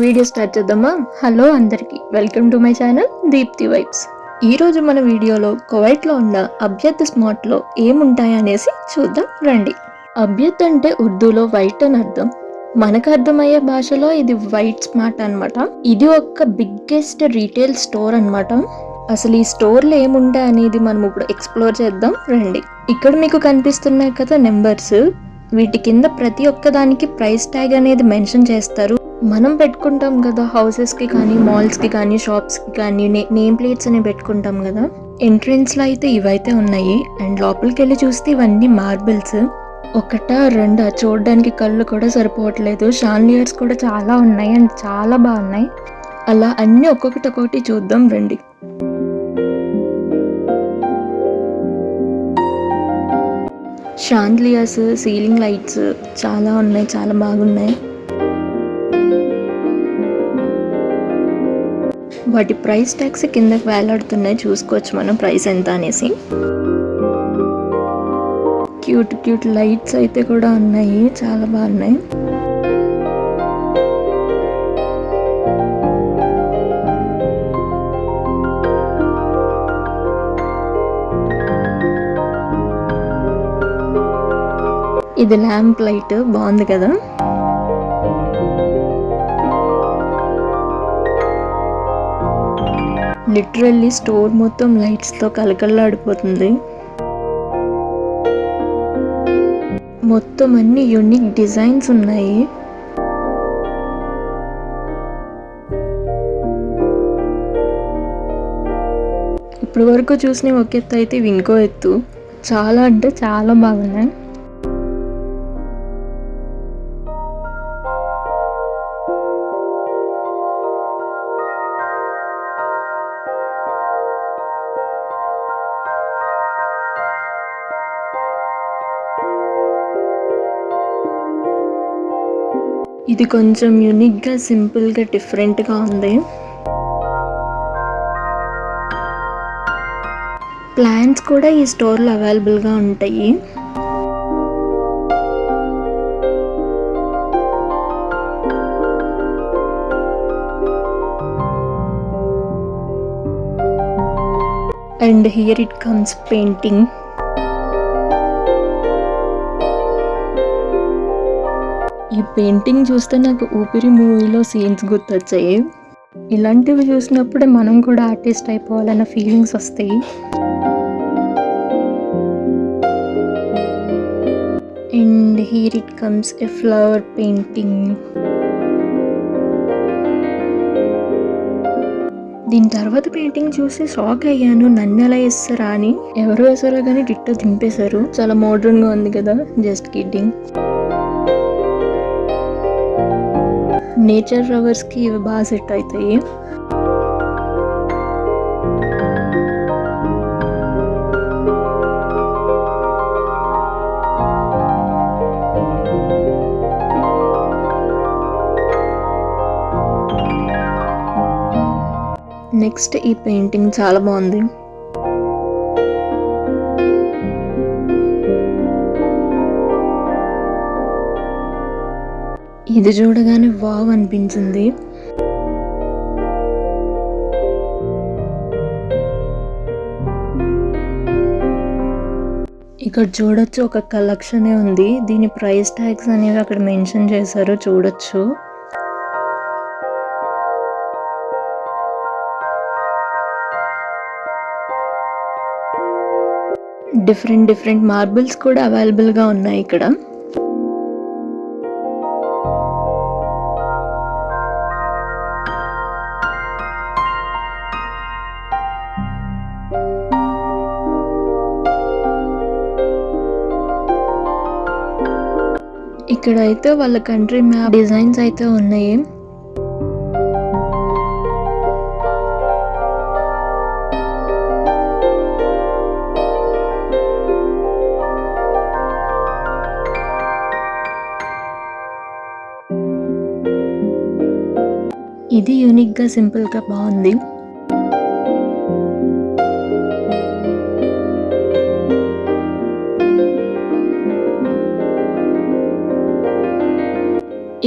Video start చేద్దామా? Hello అందరికి, welcome to my channel Deepti vibes. ఈ రోజు మన వీడియోలో కువైట్లో ఉన్న అబ్యత్ స్మార్ట్లో ఏముంటాయనేసి చూద్దాం రండి. అబ్యత్ అంటే ఉర్దూలో వైట్ అని అర్థం. మనకు అర్థమయ్యే భాషలో ఇది వైట్ స్మార్ట్ అనమాట. ఇది ఒక బిగ్గెస్ట్ రీటైల్ స్టోర్ అనమాట. అసలు ఈ స్టోర్లో ఏముంటాయి అనేది మనం ఇప్పుడు ఎక్స్ప్లోర్ చేద్దాం రండి. ఇక్కడ మీకు కనిపిస్తున్నాయి కదా నెంబర్స్, వీటి కింద ప్రతి ఒక్కదానికి ప్రైస్ ట్యాగ్ అనేది మెన్షన్ చేస్తారు. మనం పెట్టుకుంటాం కదా హౌసెస్కి కానీ, మాల్స్కి కానీ, షాప్స్కి కానీ నేమ్ ప్లేట్స్ అని పెట్టుకుంటాం కదా. ఎంట్రెన్స్లో అయితే ఇవైతే ఉన్నాయి, అండ్ లోపలికి వెళ్ళి చూస్తే ఇవన్నీ మార్బుల్స్. ఒకటా రెండా చూడడానికి కళ్ళు కూడా సరిపోవట్లేదు. షాన్లియర్స్ కూడా చాలా ఉన్నాయి అండ్ చాలా బాగున్నాయి. అలా అన్నీ ఒక్కొక్కటి చూద్దాం రండి. షాన్లియర్స్, సీలింగ్ లైట్స్ చాలా ఉన్నాయి, చాలా బాగున్నాయి. వాటి ప్రైస్ ట్యాగ్స్ కిందకి వేలాడుతున్నాయి, చూసుకోవచ్చు మనం ప్రైస్ ఎంత అనేసి. క్యూట్ క్యూట్ లైట్స్ అయితే కూడా ఉన్నాయి, చాలా బాగున్నాయి. ఇది ల్యాంప్ లైట్ బాగుంది కదా. లిటరల్లీ స్టోర్ మొత్తం లైట్స్తో కలకల్లాడిపోతుంది. మొత్తం అన్ని యూనిక్ డిజైన్స్ ఉన్నాయి. ఇప్పటి వరకు చూసిన ఒక ఎత్తు అయితే ఇవి ఇంకో ఎత్తు. చాలా అంటే చాలా బాగున్నాయి. ఇది కొంచెం యూనిక్గా, సింపుల్గా, డిఫరెంట్గా ఉంది. ప్లాన్స్ కూడా ఈ స్టోర్లో అవైలబుల్గా ఉంటాయి. And here it comes painting. ఈ పెయింటింగ్ చూస్తే నాకు ఊపిరి మూవీలో సీన్స్ గుర్తొచ్చాయి. ఇలాంటివి చూసినప్పుడే మనం కూడా ఆర్టిస్ట్ అయిపోవాలన్న ఫీలింగ్స్ వస్తాయి. And here it comes a flower painting. దీని తర్వాత పెయింటింగ్ చూసి షాక్ అయ్యాను, నన్ను ఎలా వేస్తారా అని. ఎవరు వేసారో కానీ డిట్టో దింపేశారు. చాలా మోడర్న్గా ఉంది కదా, జస్ట్ కిడ్డింగ్. నేచర్ లవర్స్కి ఇవి బాగా సెట్ అవుతాయి. నెక్స్ట్ ఈ పెయింటింగ్ చాలా బాగుంది. ఇది చూడగానే వావ్ అనిపించింది. ఇక్కడ చూడొచ్చు, ఒక కలెక్షనే ఉంది. దీని ప్రైస్ ట్యాగ్స్ అనేవి అక్కడ మెన్షన్ చేశారు, చూడొచ్చు. డిఫరెంట్ మార్బుల్స్ కూడా అవైలబుల్గా ఉన్నాయి ఇక్కడ. ఇక్కడ అయితే వాళ్ళ కంట్రీ మ్యాప్ డిజైన్స్ అయితే ఉన్నాయి. ఇది యూనిక్గా, సింపుల్గా బాగుంది.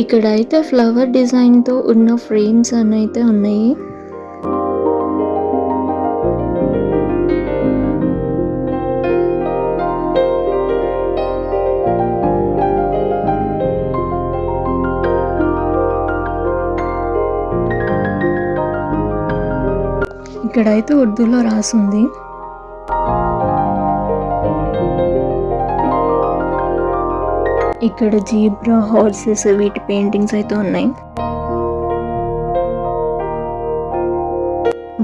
ఇక్కడైతే ఫ్లవర్ డిజైన్తో ఉన్న ఫ్రేమ్స్ అని అయితే ఉన్నాయి. ఇక్కడైతే ఉర్దూలో రాసింది. ఇక్కడ జీబ్రా, హార్సెస్ వీటి పెయింటింగ్స్ అయితే ఉన్నాయి.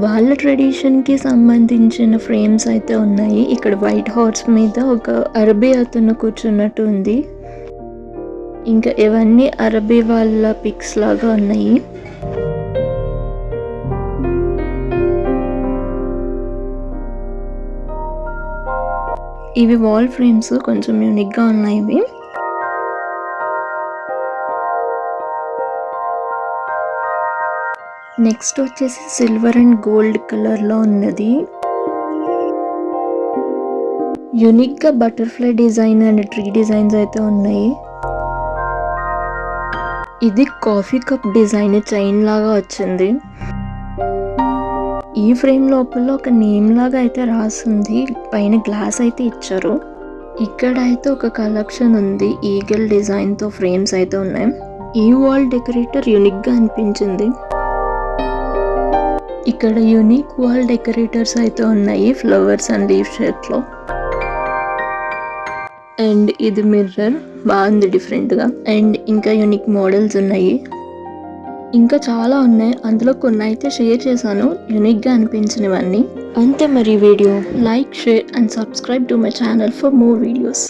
వాళ్ళ ట్రెడిషన్కి సంబంధించిన ఫ్రేమ్స్ అయితే ఉన్నాయి. ఇక్కడ వైట్ హార్స్ మీద ఒక అరబీ అతను కూర్చున్నట్టు ఉంది. ఇంకా ఇవన్నీ అరబీ వాళ్ళ పిక్స్ లాగా ఉన్నాయి. ఇవి వాల్ ఫ్రేమ్స్ కొంచెం యూనిక్గా ఉన్నాయి. ఇవి నెక్స్ట్ వచ్చేసి సిల్వర్ అండ్ గోల్డ్ కలర్లో ఉన్నది. యూనిక్గా butterfly design and tree designs అయితే ఉన్నాయి. ఇది కాఫీ కప్ డిజైన్ చైన్ లాగా వచ్చింది. ఈ ఫ్రేమ్ లోపల ఒక నేమ్ లాగా అయితే రాసింది. పైన గ్లాస్ అయితే ఇచ్చారు. ఇక్కడ అయితే ఒక కలెక్షన్ ఉంది. ఈగల్ డిజైన్తో ఫ్రేమ్స్ అయితే ఉన్నాయి. ఈ వాల్ డెకరేటర్ యూనిక్గా అనిపించింది. ఇక్కడ యూనిక్ వాల్ డెకరేటర్స్ అయితే ఉన్నాయి ఫ్లవర్స్ అండ్ లీఫ్ షేప్లో. అండ్ ఇది మిర్రర్ బాగుంది డిఫరెంట్గా. అండ్ ఇంకా యూనిక్ మోడల్స్ ఉన్నాయి. ఇంకా చాలా ఉన్నాయి. అందులో కొన్ని అయితే షేర్ చేశాను యూనిక్గా అనిపించినవన్నీ. అంతే మరి video. Like, share and subscribe to my channel for more videos.